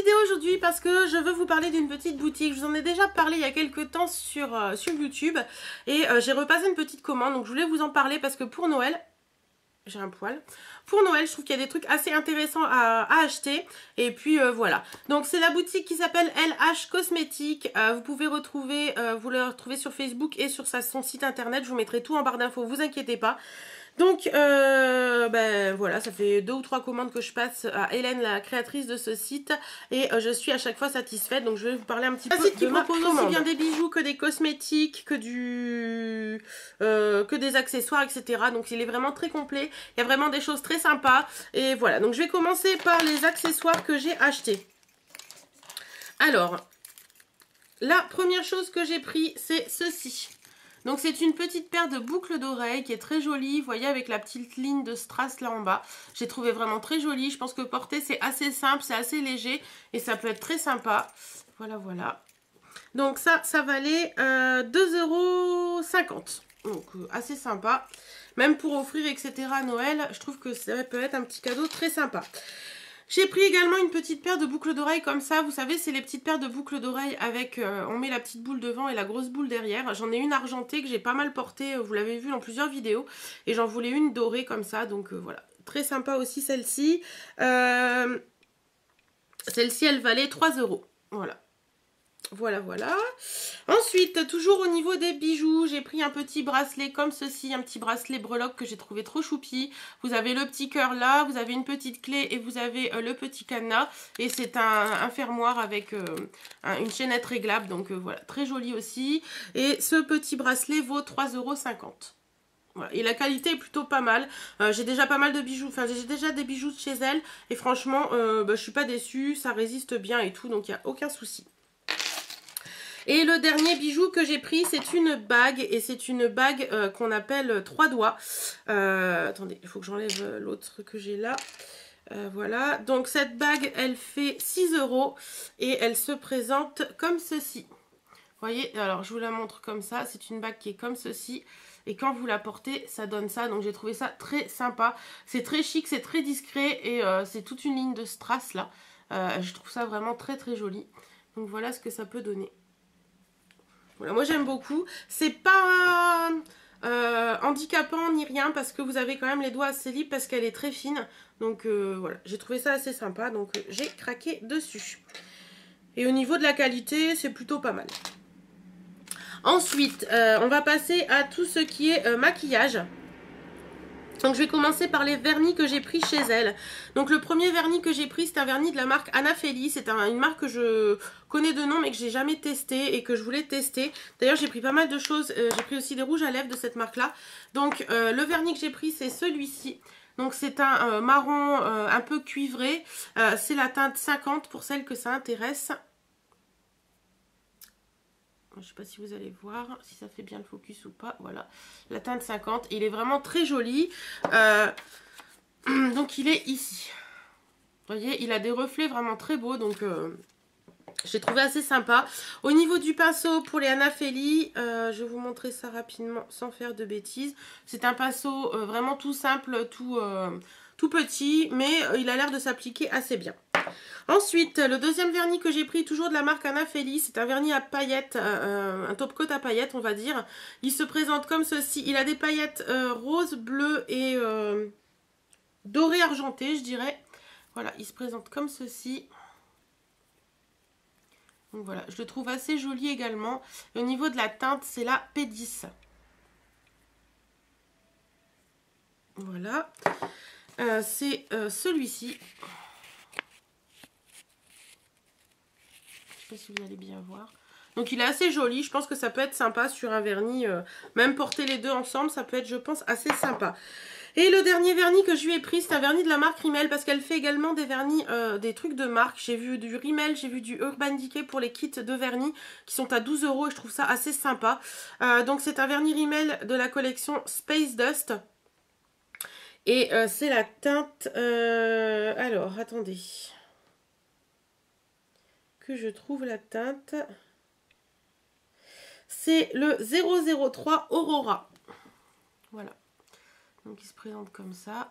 vidéo aujourd'hui parce que je veux vous parler d'une petite boutique. Je vous en ai déjà parlé il y a quelques temps sur YouTube et j'ai repassé une petite commande, donc je voulais vous en parler parce que pour Noël, j'ai un poil. Pour Noël, je trouve qu'il y a des trucs assez intéressants à acheter. Et puis voilà. Donc c'est la boutique qui s'appelle LH Cosmétiques. Vous pouvez retrouver, vous le retrouvez sur Facebook et sur son site internet. Je vous mettrai tout en barre d'infos, vous inquiétez pas. Donc ben voilà, ça fait 2 ou 3 commandes que je passe à Hélène, la créatrice de ce site, et je suis à chaque fois satisfaite. Donc je vais vous parler un petit peu de ma commande. Aussi bien des bijoux que des cosmétiques, que des accessoires, etc. Donc il est vraiment très complet. Il y a vraiment des choses très sympas. Et voilà, donc je vais commencer par les accessoires que j'ai achetés. Alors, la première chose que j'ai pris, c'est ceci. Donc c'est une petite paire de boucles d'oreilles qui est très jolie, vous voyez, avec la petite ligne de strass là en bas. J'ai trouvé vraiment très jolie. Je pense que porter c'est assez simple, c'est assez léger et ça peut être très sympa. Voilà, voilà. Donc ça valait 2,50 €. Donc assez sympa. Même pour offrir, etc. à Noël, je trouve que ça peut être un petit cadeau très sympa. J'ai pris également une petite paire de boucles d'oreilles comme ça. Vous savez, c'est les petites paires de boucles d'oreilles avec... on met la petite boule devant et la grosse boule derrière. J'en ai une argentée que j'ai pas mal portée. Vous l'avez vu dans plusieurs vidéos. Et j'en voulais une dorée comme ça. Donc voilà. Très sympa aussi celle-ci. Celle-ci, elle valait 3 €. Voilà. Voilà, voilà. Ensuite, toujours au niveau des bijoux, j'ai pris un petit bracelet comme ceci, un petit bracelet breloque que j'ai trouvé trop choupi. Vous avez le petit cœur là, vous avez une petite clé et vous avez le petit cadenas. Et c'est un fermoir avec une chaînette réglable, donc voilà, très joli aussi. Et ce petit bracelet vaut 3,50 €. Voilà. Et la qualité est plutôt pas mal. J'ai déjà pas mal de bijoux, enfin j'ai déjà des bijoux de chez elle. Et franchement, je suis pas déçue, ça résiste bien et tout, donc il n'y a aucun souci. Et le dernier bijou que j'ai pris, c'est une bague. Et c'est une bague qu'on appelle 3 doigts. Attendez, il faut que j'enlève l'autre que j'ai là. Voilà. Donc cette bague, elle fait 6 €. Et elle se présente comme ceci. Vous voyez, alors je vous la montre comme ça. C'est une bague qui est comme ceci. Et quand vous la portez, ça donne ça. Donc j'ai trouvé ça très sympa. C'est très chic, c'est très discret. Et c'est toute une ligne de strass là. Je trouve ça vraiment très très joli. Donc voilà ce que ça peut donner. Voilà, moi j'aime beaucoup. C'est pas handicapant ni rien parce que vous avez quand même les doigts assez libres parce qu'elle est très fine. Donc voilà, j'ai trouvé ça assez sympa. Donc j'ai craqué dessus. Et au niveau de la qualité, c'est plutôt pas mal. Ensuite, on va passer à tout ce qui est maquillage. Donc je vais commencer par les vernis que j'ai pris chez elle. Donc le premier vernis que j'ai pris, c'est un vernis de la marque Anna Feli. C'est une marque que je connais de nom mais que j'ai jamais testé et que je voulais tester. D'ailleurs j'ai pris pas mal de choses. J'ai pris aussi des rouges à lèvres de cette marque là. Donc le vernis que j'ai pris c'est celui-ci. Donc c'est un marron un peu cuivré. C'est la teinte 50 pour celles que ça intéresse. Je ne sais pas si vous allez voir, si ça fait bien le focus ou pas. Voilà, la teinte 50. Il est vraiment très joli. Donc il est ici. Vous voyez, il a des reflets vraiment très beaux. Donc j'ai trouvé assez sympa. Au niveau du pinceau pour les Anna Feli, je vais vous montrer ça rapidement sans faire de bêtises. C'est un pinceau vraiment tout simple, tout petit. Mais il a l'air de s'appliquer assez bien. Ensuite, le deuxième vernis que j'ai pris, toujours de la marque Anna Feli, c'est un vernis à paillettes, un top coat à paillettes on va dire. Il se présente comme ceci, il a des paillettes rose, bleu et doré argenté je dirais. Voilà, il se présente comme ceci. Donc voilà, je le trouve assez joli également. Et au niveau de la teinte, c'est la P10. Voilà, c'est celui-ci. Je sais pas si vous allez bien voir. Donc il est assez joli, je pense que ça peut être sympa sur un vernis, même porter les deux ensemble, ça peut être je pense assez sympa. Et le dernier vernis que je lui ai pris, c'est un vernis de la marque Rimmel, parce qu'elle fait également des vernis, des trucs de marque. J'ai vu du Rimmel, j'ai vu du Urban Decay pour les kits de vernis, qui sont à 12 € et je trouve ça assez sympa. Donc c'est un vernis Rimmel de la collection Space Dust. Et c'est la teinte, alors attendez... que je trouve la teinte, c'est le 003 Aurora. Voilà, donc il se présente comme ça.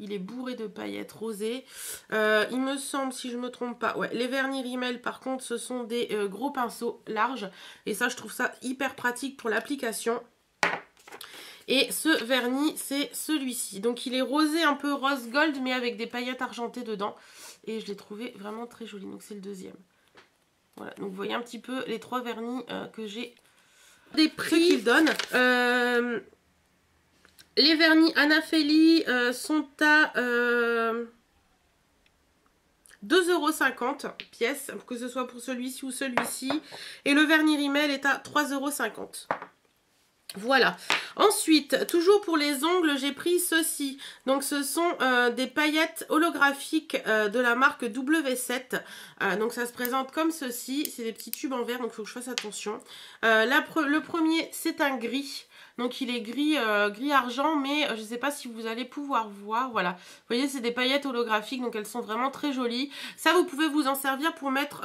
Il est bourré de paillettes rosées. Il me semble, si je ne me trompe pas, ouais, les vernis Rimmel, par contre, ce sont des gros pinceaux larges. Et ça, je trouve ça hyper pratique pour l'application. Et ce vernis, c'est celui-ci. Donc, il est rosé, un peu rose gold, mais avec des paillettes argentées dedans. Et je l'ai trouvé vraiment très joli. Donc, c'est le deuxième. Voilà, donc vous voyez un petit peu les 3 vernis que j'ai. Des prix qu'ils donnent. Les vernis Anafeli sont à 2,50 € pièce, que ce soit pour celui-ci ou celui-ci. Et le vernis Rimmel est à 3,50 €. Voilà. Ensuite, toujours pour les ongles, j'ai pris ceci. Donc, ce sont des paillettes holographiques de la marque W7. Donc, ça se présente comme ceci. C'est des petits tubes en verre, donc il faut que je fasse attention. Le premier, c'est un gris. Donc, il est gris, gris argent, mais je ne sais pas si vous allez pouvoir voir. Voilà. Vous voyez, c'est des paillettes holographiques, donc elles sont vraiment très jolies. Ça, vous pouvez vous en servir pour mettre...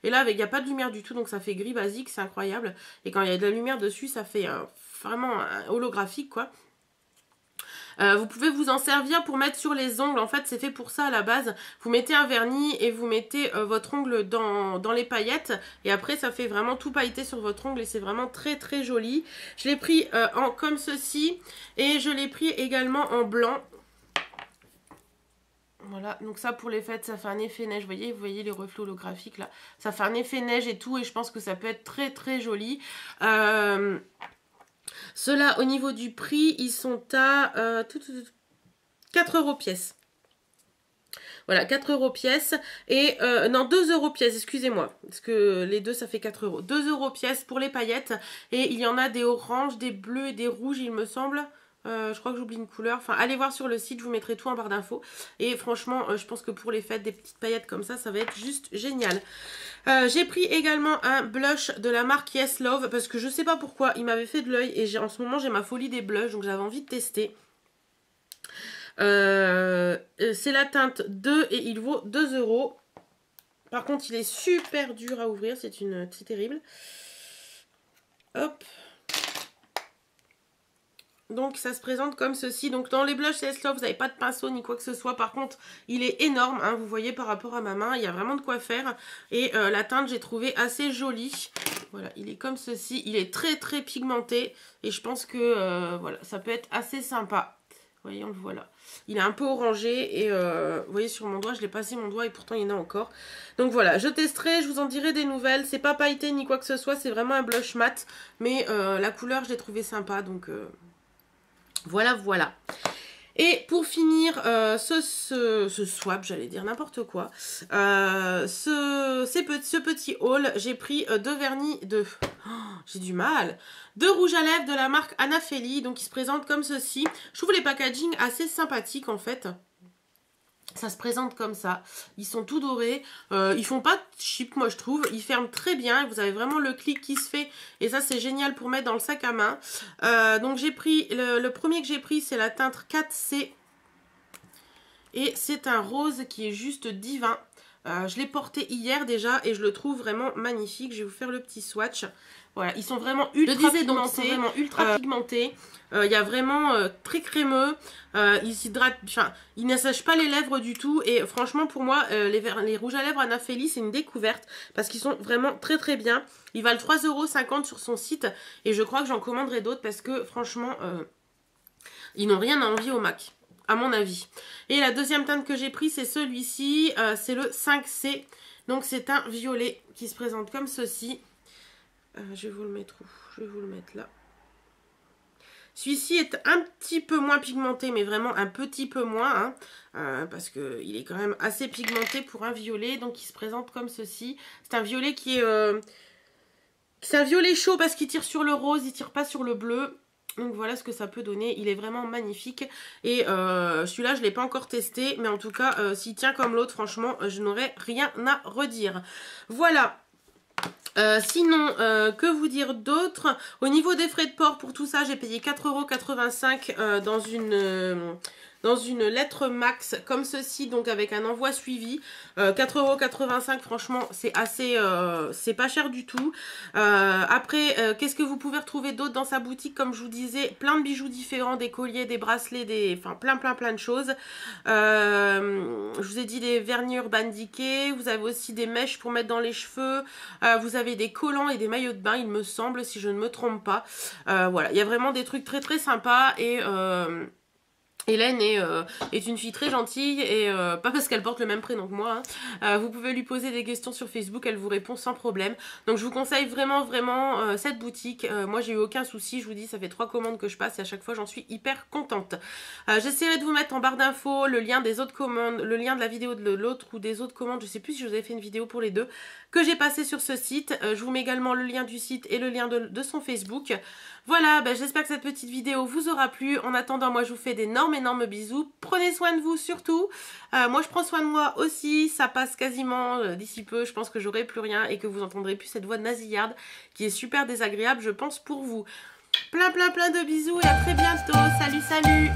Et là, il n'y a pas de lumière du tout, donc ça fait gris basique, c'est incroyable. Et quand il y a de la lumière dessus, ça fait vraiment holographique, quoi. Vous pouvez vous en servir pour mettre sur les ongles. En fait, c'est fait pour ça à la base. Vous mettez un vernis et vous mettez votre ongle dans les paillettes. Et après, ça fait vraiment tout pailleté sur votre ongle et c'est vraiment très très joli. Je l'ai pris comme ceci et je l'ai pris également en blanc. Voilà, donc ça pour les fêtes, ça fait un effet neige, vous voyez les reflets holographiques là, ça fait un effet neige et tout et je pense que ça peut être très très joli. Ceux-là au niveau du prix, ils sont à 4 € pièce. Voilà, 4 € pièce et non 2 € pièce, excusez-moi, parce que les deux ça fait 4 €. 2 € pièce pour les paillettes et il y en a des oranges, des bleus et des rouges il me semble. Je crois que j'oublie une couleur. Enfin, allez voir sur le site, je vous mettrai tout en barre d'infos. Et franchement, je pense que pour les fêtes, des petites paillettes comme ça va être juste génial. J'ai pris également un blush de la marque Yes Love parce que je sais pas pourquoi, il m'avait fait de l'œil. Et en ce moment, j'ai ma folie des blushs, donc j'avais envie de tester. C'est la teinte 2 et il vaut 2 €. Par contre, il est super dur à ouvrir, c'est terrible. Hop. Donc ça se présente comme ceci. Donc dans les blushs Yes Love, vous n'avez pas de pinceau ni quoi que ce soit. Par contre, il est énorme, hein, vous voyez par rapport à ma main. Il y a vraiment de quoi faire. Et la teinte, j'ai trouvé assez jolie. Voilà, il est comme ceci. Il est très très pigmenté. Et je pense que voilà, ça peut être assez sympa. Vous voyez, on le voit là. Il est un peu orangé et vous voyez sur mon doigt, je l'ai passé mon doigt et pourtant il y en a encore. Donc voilà, je testerai, je vous en dirai des nouvelles. C'est pas pailleté ni quoi que ce soit, c'est vraiment un blush mat. Mais la couleur, je l'ai trouvé sympa, donc... Voilà, voilà. Et pour finir, ce swap, j'allais dire n'importe quoi. Ce petit haul, j'ai pris 2 vernis de... Oh, j'ai du mal. 2 rouges à lèvres de la marque Anafeli. Donc, ils se présentent comme ceci. Je trouve les packaging assez sympathiques, en fait. Ça se présente comme ça. Ils sont tout dorés. Ils font pas cheap, moi je trouve. Ils ferment très bien. Vous avez vraiment le clic qui se fait. Et ça, c'est génial pour mettre dans le sac à main. Donc j'ai pris... Le premier que j'ai pris, c'est la teinte 4C. Et c'est un rose qui est juste divin. Je l'ai porté hier déjà et je le trouve vraiment magnifique. Je vais vous faire le petit swatch. Voilà, ils sont vraiment ultra pigmentés. Il y a vraiment très crémeux. Ils s'hydratent, enfin, ils n'assèchent pas les lèvres du tout. Et franchement, pour moi, les rouges à lèvres Anafeli, c'est une découverte parce qu'ils sont vraiment très très bien. Ils valent 3,50 € sur son site et je crois que j'en commanderai d'autres parce que franchement, ils n'ont rien à envier au MAC. À mon avis. Et la deuxième teinte que j'ai pris, c'est celui-ci. C'est le 5C. Donc c'est un violet qui se présente comme ceci. Je vais vous le mettre où? Je vais vous le mettre là. Celui-ci est un petit peu moins pigmenté, mais vraiment un petit peu moins. Hein, parce qu'il est quand même assez pigmenté pour un violet. Donc il se présente comme ceci. C'est un violet qui est... c'est un violet chaud parce qu'il tire sur le rose, il tire pas sur le bleu. Donc voilà ce que ça peut donner, il est vraiment magnifique. Et celui-là je ne l'ai pas encore testé, mais en tout cas s'il tient comme l'autre, franchement je n'aurai rien à redire. Voilà. Sinon, que vous dire d'autre? Au niveau des frais de port pour tout ça, j'ai payé 4,85 € dans dans une lettre max comme ceci, donc avec un envoi suivi. 4,85 €, franchement, c'est assez, c'est pas cher du tout. Après, qu'est-ce que vous pouvez retrouver d'autre dans sa boutique? Comme je vous disais, plein de bijoux différents, des colliers, des bracelets, enfin plein de choses. Je vous ai dit des vernis Urban Decay, vous avez aussi des mèches pour mettre dans les cheveux, vous avez des collants et des maillots de bain, il me semble, si je ne me trompe pas. Voilà, il y a vraiment des trucs très sympas et... Hélène est une fille très gentille et pas parce qu'elle porte le même prénom que moi, hein. Vous pouvez lui poser des questions sur Facebook, elle vous répond sans problème. Donc je vous conseille vraiment cette boutique. Moi j'ai eu aucun souci, je vous dis ça fait 3 commandes que je passe et à chaque fois j'en suis hyper contente. J'essaierai de vous mettre en barre d'infos le lien des autres commandes, le lien de la vidéo de l'autre ou des autres commandes, je sais plus si je vous avais fait une vidéo pour les deux, que j'ai passé sur ce site. Je vous mets également le lien du site et le lien de son Facebook. Voilà, ben, j'espère que cette petite vidéo vous aura plu. En attendant, moi je vous fais d'énormes bisous. Prenez soin de vous surtout. Moi je prends soin de moi aussi. Ça passe quasiment d'ici peu. Je pense que j'aurai plus rien et que vous entendrez plus cette voix nasillarde qui est super désagréable, je pense, pour vous. Plein de bisous et à très bientôt. Salut.